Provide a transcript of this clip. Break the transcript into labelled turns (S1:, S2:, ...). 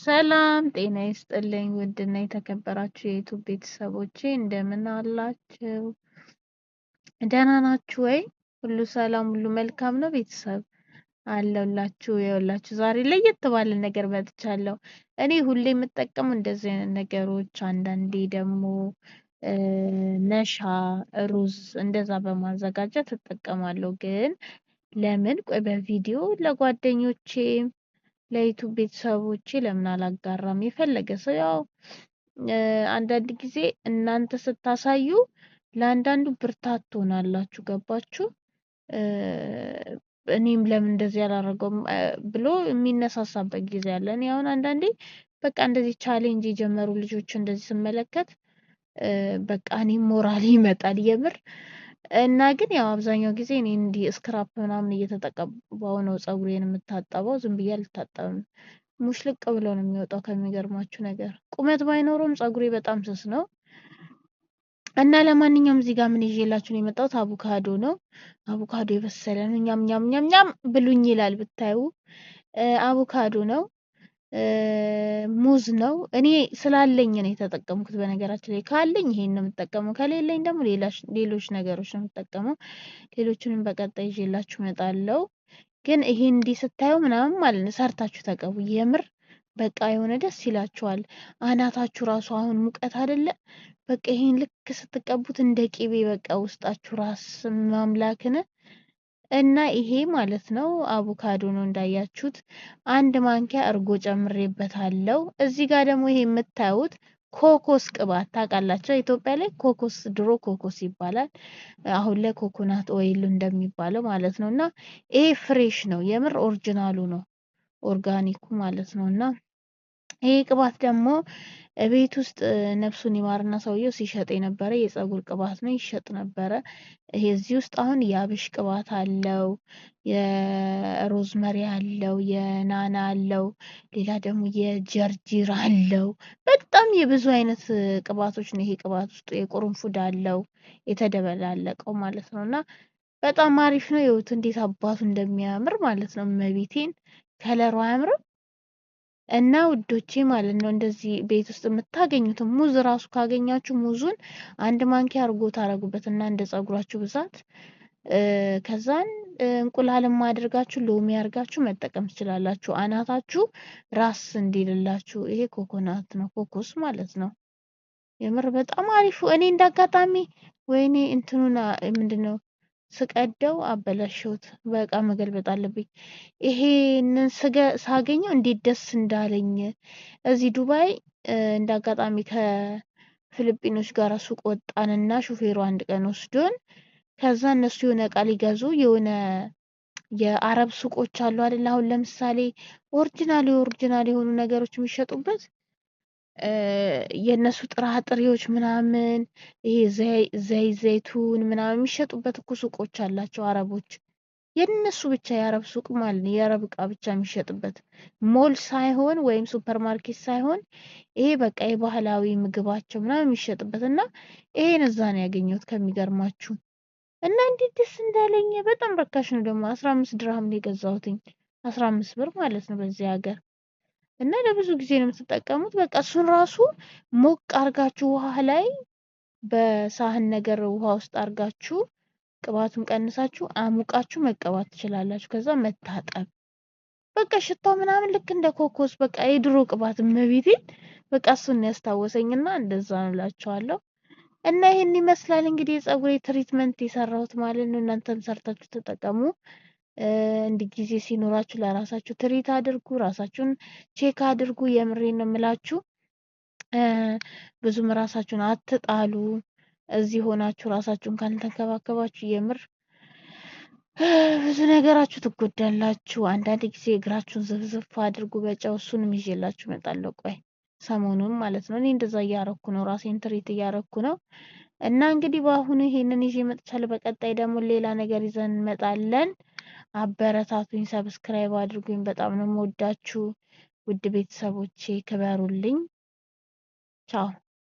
S1: ሰላም ጤና ይስጥልኝ ውድና የተከበራችሁ የዩቲዩብ ቤተሰቦቼ እንደምን አላችሁ? ደህና ናችሁ ወይ? ሁሉ ሰላም፣ ሁሉ መልካም ነው? ቤተሰብ አለሁላችሁ። ይኸውላችሁ ዛሬ ለየት ባለ ነገር መጥቻለሁ። እኔ ሁሌ የምጠቀሙ እንደዚህ አይነት ነገሮች፣ አንዳንዴ ደግሞ ነሻ፣ ሩዝ እንደዛ በማዘጋጀት እጠቀማለሁ። ግን ለምን ቆይ በቪዲዮ ለጓደኞቼ ለዩቲዩብ ቤተሰቦቼ ለምን አላጋራም? የፈለገ ሰው ያው አንዳንድ ጊዜ እናንተ ስታሳዩ ለአንዳንዱ ብርታት ትሆናላችሁ። ገባችሁ? እኔም ለምን እንደዚህ አላደረገውም ብሎ የሚነሳሳበት ጊዜ አለ። እኔ አሁን አንዳንዴ በቃ እንደዚህ ቻሌንጅ የጀመሩ ልጆች እንደዚህ ስመለከት በቃ እኔም ሞራል ይመጣል የምር። እና ግን ያው አብዛኛው ጊዜ እኔ እንዲህ ስክራፕ ምናምን እየተጠቀባው ነው ፀጉሬን የምታጠበው። ዝም ብዬ አልታጠብም። ሙሽልቅ ብሎ ነው የሚወጣው። ከሚገርማችሁ ነገር ቁመት ባይኖረውም ፀጉሬ በጣም ስስ ነው። እና ለማንኛውም እዚህ ጋር ምን ይዤላችሁ ነው የመጣሁት? አቮካዶ ነው። አቮካዶ የበሰለ ነው። ኛም ኛም ኛም ኛም ብሉኝ ይላል ብታዩ። አቮካዶ ነው። ሙዝ ነው። እኔ ስላለኝ ነው የተጠቀምኩት። በነገራችን ላይ ካለኝ ይሄን ነው የምጠቀመው፣ ከሌለኝ ደግሞ ሌሎች ነገሮች ነው የምጠቀመው። ሌሎቹንም በቀጣይ ይዤላችሁ እመጣለሁ። ግን ይሄ እንዲህ ስታዩ ምናምን ማለት ነው ሰርታችሁ ተቀቡ። የምር በቃ የሆነ ደስ ይላችኋል። አናታችሁ ራሱ አሁን ሙቀት አይደለ? በቃ ይሄን ልክ ስትቀቡት እንደ ቂቤ በቃ ውስጣችሁ ራስ ማምላክን እና ይሄ ማለት ነው አቮካዶ ነው እንዳያችሁት። አንድ ማንኪያ እርጎ ጨምሬበታለሁ። እዚህ ጋር ደግሞ ይሄ የምታዩት ኮኮስ ቅባት ታውቃላችሁ። ኢትዮጵያ ላይ ኮኮስ ድሮ ኮኮስ ይባላል፣ አሁን ላይ ኮኮናት ኦይል እንደሚባለው ማለት ነው። እና ይሄ ፍሬሽ ነው የምር ኦሪጂናሉ ነው፣ ኦርጋኒኩ ማለት ነው። እና ይሄ ቅባት ደግሞ ቤት ውስጥ ነፍሱን ይማርና ሰውየው ሲሸጥ የነበረ የፀጉር ቅባት ነው፣ ይሸጥ ነበረ። ይሄ እዚህ ውስጥ አሁን የአብሽ ቅባት አለው፣ የሮዝመሪ አለው፣ የናና አለው፣ ሌላ ደግሞ የጀርጂር አለው። በጣም የብዙ አይነት ቅባቶች ነው ይሄ ቅባት ውስጥ። የቁርንፉድ አለው የተደበላለቀው ማለት ነው። እና በጣም አሪፍ ነው። ይኸውት እንዴት አባቱ እንደሚያምር ማለት ነው። እመቤቴን ከለሩ አያምርም? እና ውዶቼ ማለት ነው እንደዚህ ቤት ውስጥ የምታገኙትን ሙዝ ራሱ ካገኛችሁ ሙዙን አንድ ማንኪያ አርጎ ታረጉበትና እንደ ፀጉራችሁ ብዛት ከዛን እንቁላልም አድርጋችሁ ሎሚ አድርጋችሁ መጠቀም ትችላላችሁ። አናታችሁ ራስ እንዲልላችሁ። ይሄ ኮኮናት ነው፣ ኮኮስ ማለት ነው። የምር በጣም አሪፉ። እኔ እንዳጋጣሚ ወይኔ እንትኑና ምንድነው ስቀደው አበላሸሁት። በቃ መገልበጥ አለብኝ። ይሄንን ሳገኘው እንዴት ደስ እንዳለኝ። እዚህ ዱባይ እንዳጋጣሚ ከፊሊጲኖች ጋር ሱቅ ወጣንና ሹፌሩ አንድ ቀን ወስዶን፣ ከዛ እነሱ የሆነ እቃ ሊገዙ የሆነ የአረብ ሱቆች አሉ አይደል? አሁን ለምሳሌ ኦሪጂናል የሆኑ ነገሮች የሚሸጡበት የነሱ ጥራጥሬዎች ምናምን ይሄ ዘይቱን ምናምን የሚሸጡበት እኮ ሱቆች አላቸው አረቦች። የነሱ ብቻ የአረብ ሱቅ ማለት ነው፣ የአረብ እቃ ብቻ የሚሸጥበት ሞል ሳይሆን ወይም ሱፐር ማርኬት ሳይሆን ይሄ በቃ የባህላዊ ምግባቸው ምናምን የሚሸጥበት እና ይሄን እዛ ነው ያገኘሁት ከሚገርማችሁ። እና እንዴት ደስ እንዳለኝ። በጣም ረካሽ ነው ደግሞ 15 ድርሃም ነው የገዛሁትኝ። 15 ብር ማለት ነው በዚህ ሀገር። እና ለብዙ ጊዜ ነው የምትጠቀሙት። በቃ እሱን ራሱ ሞቅ አርጋችሁ ውሃ ላይ በሳህን ነገር ውሃ ውስጥ አርጋችሁ ቅባቱን ቀንሳችሁ አሙቃችሁ መቀባት ትችላላችሁ። ከዛ መታጠብ በቃ ሽታው ምናምን ልክ እንደ ኮኮስ በቃ የድሮ ቅባት መቤቴን በቃ እሱን ያስታወሰኝና እንደዛ ነው እላችኋለሁ። እና ይሄን ይመስላል እንግዲህ የፀጉሬ ትሪትመንት የሰራሁት ማለት ነው። እናንተም ሰርታችሁ ተጠቀሙ። እንዲህ ጊዜ ሲኖራችሁ ለራሳችሁ ትሪት አድርጉ፣ ራሳችሁን ቼክ አድርጉ። የምሬን ነው የምላችሁ። ብዙም ራሳችሁን አትጣሉ። እዚህ ሆናችሁ ራሳችሁን ካልተንከባከባችሁ የምር ብዙ ነገራችሁ ትጎዳላችሁ። አንዳንድ ጊዜ እግራችሁን ዝፍዝፍ አድርጉ በጨው። እሱንም ይዤላችሁ እመጣለሁ ቆይ ሰሞኑን ማለት ነው። እኔ እንደዛ እያረኩ ነው፣ ራሴን ትሪት እያረኩ ነው። እና እንግዲህ በአሁኑ ይሄንን ይዤ መጥቻለሁ። በቀጣይ ደግሞ ሌላ ነገር ይዘን እንመጣለን። አበረታቱኝ፣ ሰብስክራይብ አድርጉኝ። በጣም ነው የምወዳችሁ ውድ ቤተሰቦቼ፣ ክበሩልኝ። ቻው